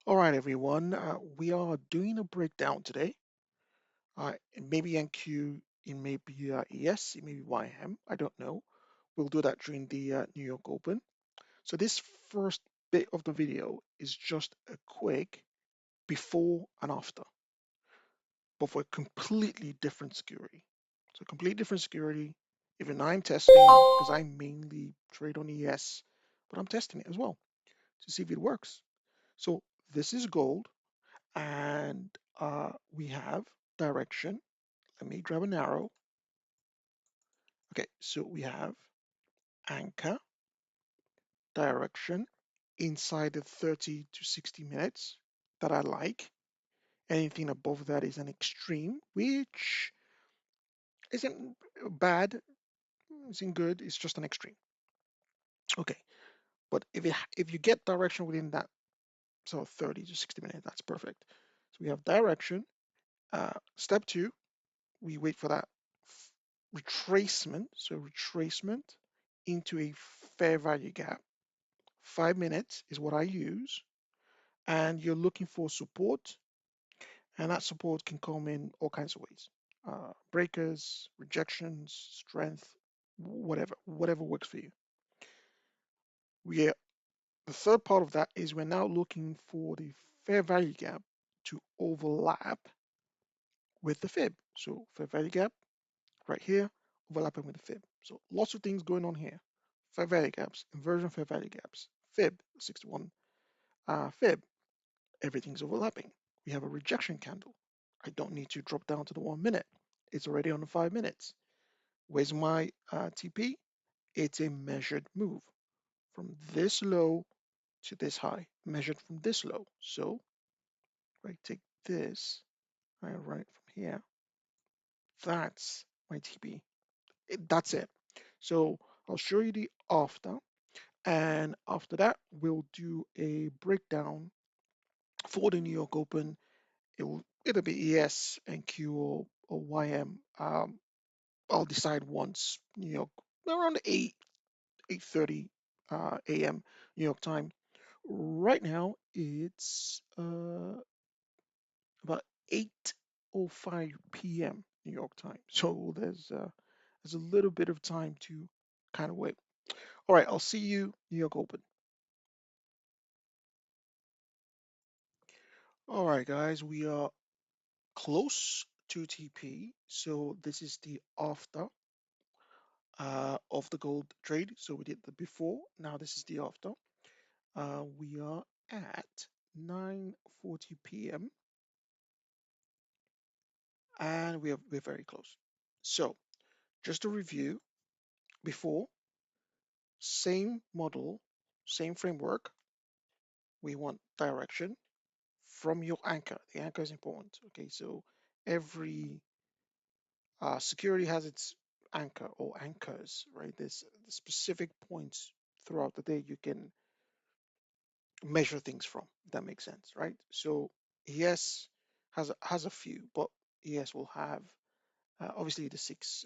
All right, everyone. We are doing a breakdown today. It may be NQ, it may be ES, it may be YM. I don't know. We'll do that during the New York Open. So this first bit of the video is just a quick before and after, but for a completely different security. So completely different security. Even I'm testing because I mainly trade on ES, but I'm testing it as well to see if it works. So this is gold. And we have direction. Let me grab an arrow. Okay, so we have anchor, direction inside the 30 to 60 minutes that I like. Anything above that is an extreme, which isn't bad, isn't good, it's just an extreme. Okay, but if you get direction within that, so 30 to 60 minutes, that's perfect. So we have direction. Step two, we wait for that retracement. So retracement into a fair value gap. 5 minutes is what I use. And you're looking for support, and that support can come in all kinds of ways. Breakers, rejections, strength, whatever works for you. We are, the third part of that is we're now looking for the fair value gap to overlap with the fib. So fair value gap right here, overlapping with the fib. So lots of things going on here. Fair value gaps, inversion fair value gaps, fib, 61 fib, everything's overlapping. We have a rejection candle. I don't need to drop down to the 1 minute. It's already on the 5 minutes. Where's my TP? It's a measured move from this low to this high, measured from this low. So if I take this, I run it from here. That's my TP. That's it. So I'll show you the after. And after that, we'll do a breakdown for the New York Open. It'll be ES and Q or YM. I'll decide once New York around 8:30 a.m. New York time. Right now it's about 8:05 p.m. New York time. So there's a little bit of time to kind of wait. All right, I'll see you New York Open. All right, guys, we are close to TP. So this is the after of the gold trade. So we did the before. Now this is the after. We are at 9:40 p.m. and we're very close. So just to review, before, same model, same framework. We want direction from your anchor. The anchor is important. Okay, so every security has its anchor or anchors, right? There's specific points throughout the day you can measure things from. If that makes sense, right? So ES has a few, but ES will have obviously the 6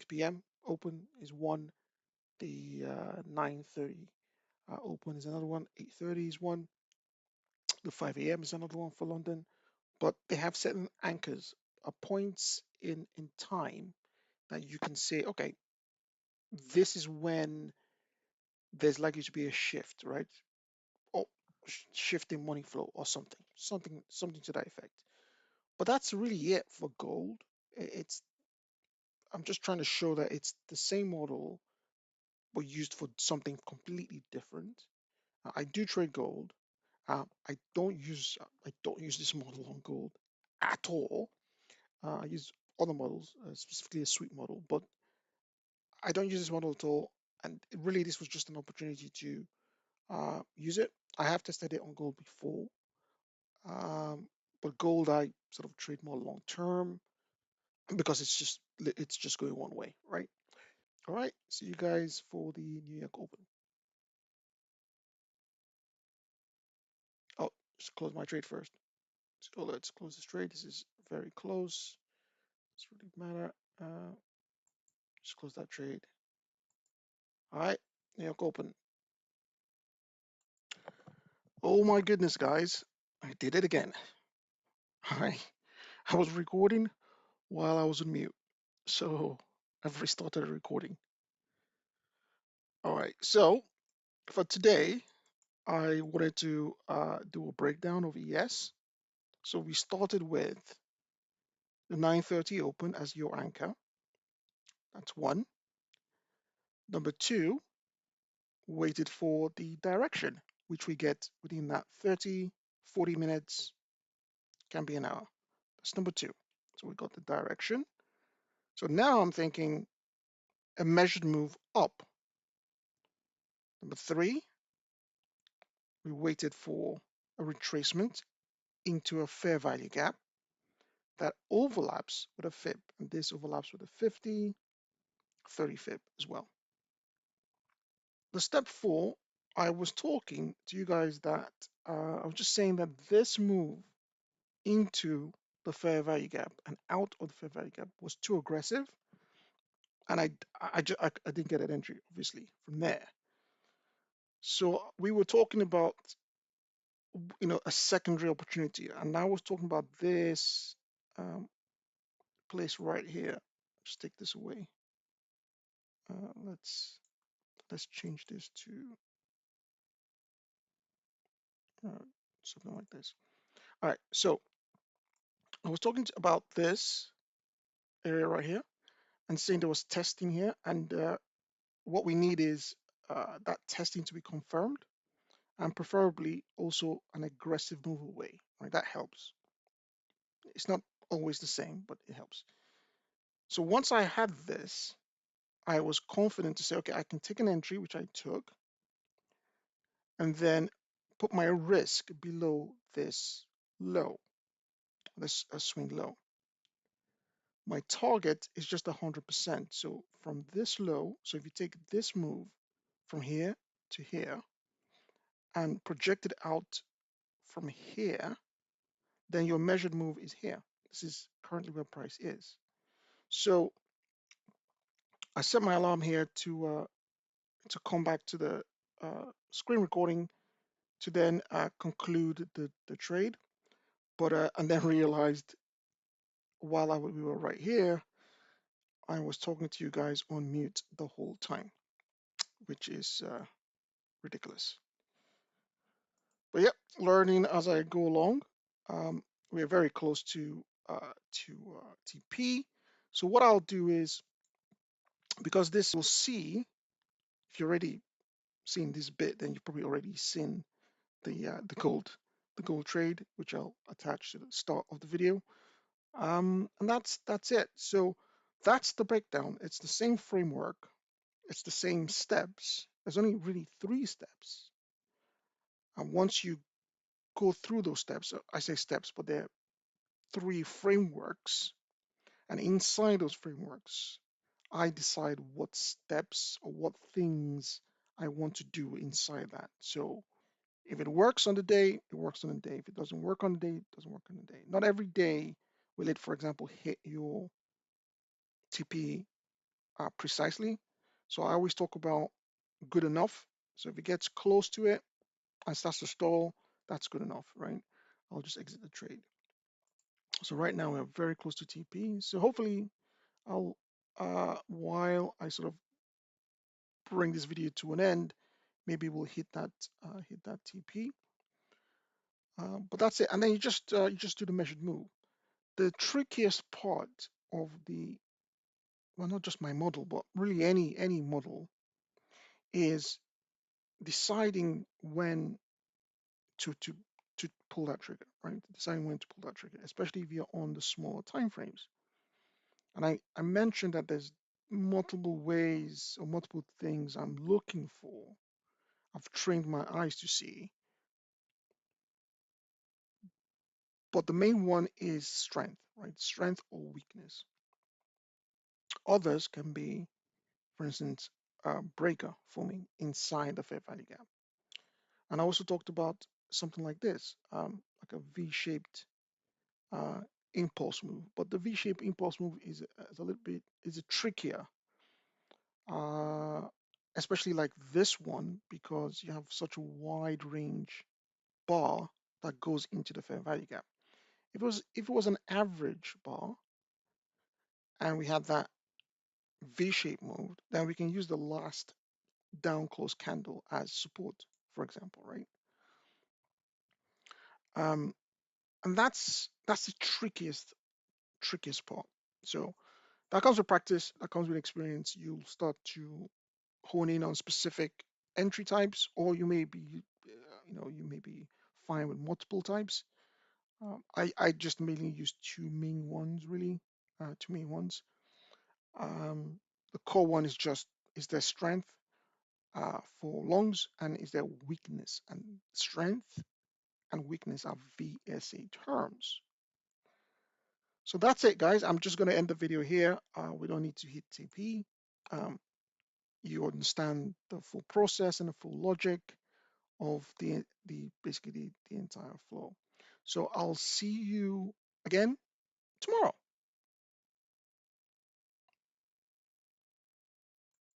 p.m. open is one, the 9:30 open is another one, 8:30 is one, the 5 a.m. is another one for London, but they have certain anchors, points in time that you can say, okay, this is when there's likely to be a shift, right? Or shift in money flow or something to that effect. But that's really it for gold. It's I'm just trying to show that it's the same model but used for something completely different. I do trade gold. I don't use this model on gold at all. I use other models, specifically a sweep model, but I don't use this model at all. And really, this was just an opportunity to use it. I have tested it on gold before, um, but gold I sort of trade more long term because it's just going one way, right? All right, see you guys for the New York Open. Oh, just close my trade first. So let's close this trade. This is very close. Doesn't really matter. Just close that trade. All right, New York Open. Oh my goodness, guys. I did it again. I I was recording while I was on mute, so I've restarted the recording. All right. So for today, I wanted to do a breakdown of ES. So we started with the 9:30 open as your anchor. That's one. Number two, waited for the direction, which we get within that 30, 40 minutes, can be an hour. That's number two. So we got the direction. So now I'm thinking a measured move up. Number three, we waited for a retracement into a fair value gap that overlaps with a fib, and this overlaps with a 50, 30 fib as well. The step four, I was talking to you guys that I was just saying that this move into the fair value gap and out of the fair value gap was too aggressive, and I didn't get an entry obviously from there. So we were talking about a secondary opportunity, and I was talking about this um, place right here. Just take this away. Let's change this to uh, something like this. All right, so I was talking about this area right here and saying there was testing here, and what we need is that testing to be confirmed, and preferably also an aggressive move away. Right, that helps. It's not always the same, but it helps. So once I had this, I was confident to say, okay, I can take an entry, which I took, and then put my risk below this low, this swing low. My target is just 100%. So from this low, so if you take this move from here to here and project it out from here, then your measured move is here. This is currently where price is. So I set my alarm here to come back to the screen recording to then conclude the trade, but and then realized while we were right here, I was talking to you guys on mute the whole time, which is ridiculous. But yeah, learning as I go along. We're very close TP. So what I'll do is, because this will see, if you're already seen this bit, then you've probably already seen the gold trade, which I'll attach to the start of the video. And that's it. So that's the breakdown. It's the same framework. It's the same steps. There's only really three steps. And once you go through those steps, I say steps, but they're three frameworks. And inside those frameworks, I decide what steps or what things I want to do inside that. So if it works on the day, it works on the day. If it doesn't work on the day, it doesn't work on the day. Not every day will it, for example, hit your TP precisely. So I always talk about good enough. So if it gets close to it and starts to stall, that's good enough, right? I'll just exit the trade. So right now we're very close to TP. So hopefully I'll, while I sort of bring this video to an end, maybe we'll hit that TP. But that's it. And then you just do the measured move. The trickiest part of well, not just my model, but really any model, is deciding when to to pull that trigger, right? Deciding when to pull that trigger, especially if you're on the smaller time frames. And I mentioned that there's multiple ways or multiple things I'm looking for. I've trained my eyes to see, but the main one is strength, right? Strength or weakness. Others can be, for instance, a breaker forming inside the fair value gap. And I also talked about something like this, like a V-shaped uh, impulse move. But the V-shaped impulse move is a little bit trickier, uh, especially like this one, because you have such a wide range bar that goes into the fair value gap. If it was an average bar and we had that V-shape moved, then we can use the last down close candle as support, for example, right? Um, and that's the trickiest part. So that comes with practice, that comes with experience. You'll start to hone in on specific entry types, or you may be fine with multiple types. I just mainly use two main ones, really, two main ones. Um, the core one is their strength for longs, and is their weakness. And strength and weakness are VSA terms. So that's it, guys. I'm just going to end the video here. We don't need to hit TP. Um, you understand the full process and the full logic of basically the entire flow. So I'll see you again tomorrow.